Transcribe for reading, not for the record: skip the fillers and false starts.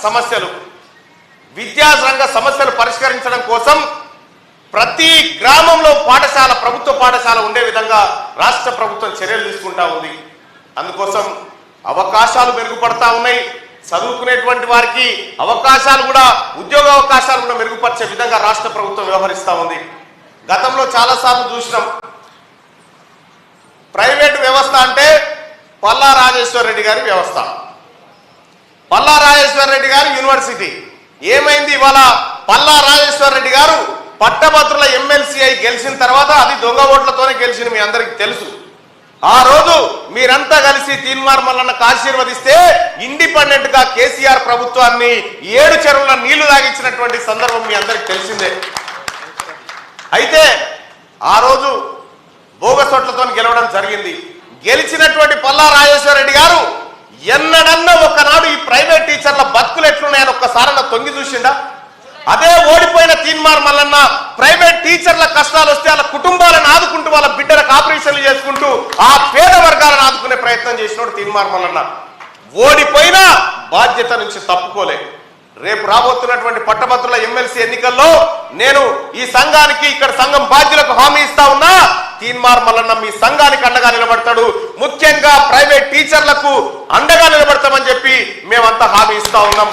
సమస్యలు, విద్యారంగ సమస్యలు పరిష్కరించడం కోసం ప్రతి గ్రామంలో పాఠశాల, ప్రభుత్వ పాఠశాల ఉండే విధంగా రాష్ట్ర ప్రభుత్వం చర్యలు తీసుకుంటా ఉంది. అందుకోసం అవకాశాలు మెరుగుపడతా ఉన్నాయి. చదువుకునేటువంటి వారికి అవకాశాలు కూడా, ఉద్యోగ అవకాశాలు కూడా మెరుగుపరిచే విధంగా రాష్ట్ర ప్రభుత్వం వ్యవహరిస్తూ ఉంది. గతంలో చాలాసార్లు చూసినాం, ప్రైవేటు వ్యవస్థ అంటే పల్లా రాజేశ్వర్ రెడ్డి గారి వ్యవస్థ, పల్లా రాజేశ్వర్ రెడ్డి గారి యూనివర్సిటీ. ఏమైంది? ఇవాళ పల్లా రాజేశ్వర్ రెడ్డి గారు పట్టభద్రుల ఎమ్మెల్సీ అయి గెలిచిన తర్వాత, అది దొంగ ఓట్లతోనే గెలిచిన మీ అందరికీ తెలుసు. ఆ రోజు మీరంతా కలిసి తీన్మార్ మల్లన్నకు ఆశీర్వదిస్తే ఇండిపెండెంట్ గా కేసీఆర్ ప్రభుత్వాన్ని 7 చెరువుల నీళ్లు తాగించినటువంటి సందర్భం మీ అందరికి తెలిసిందే. అయితే ఆ రోజు బోగసొట్లతో గెలవడం జరిగింది. గెలిచినటువంటి పల్లా రాజేశ్వర రెడ్డి గారు ఎన్నడన్నా ఒకనాడు ఈ ప్రైవేట్ టీచర్ల బతుకులు ఎట్లున్నాయని ఒక్కసారన్నా తొంగి చూసిండా? అదే ఓడిపోయిన తీన్మార్ మల్లన్న ప్రైవేట్ టీచర్ల కష్టాలు వస్తే వాళ్ళ కుటుంబాలను ఆదుకుంటూ, వాళ్ళ బిడ్డలకు ఆపరేషన్లు చేసుకుంటూ ఆ పేద వర్గాలను ఆదుకునే ప్రయత్నం చేసినోడు తీన్మార్ మల్లన్న. ఓడిపోయినా బాధ్యత నుంచి తప్పుకోలే. రేపు రాబోతున్నటువంటి పట్టభద్రుల ఎమ్మెల్సీ ఎన్నికల్లో నేను ఈ సంఘానికి, ఇక్కడ సంఘం బాధ్యులకు హామీ ఇస్తా ఉన్నా, తీన్మార్ మల్లన్న మీ సంఘానికి అండగా నిలబడతాడు. ముఖ్యంగా ప్రైవేట్ టీచర్లకు అండగా నిలబడతామని చెప్పి మేమంతా హామీ ఇస్తా ఉన్నాం.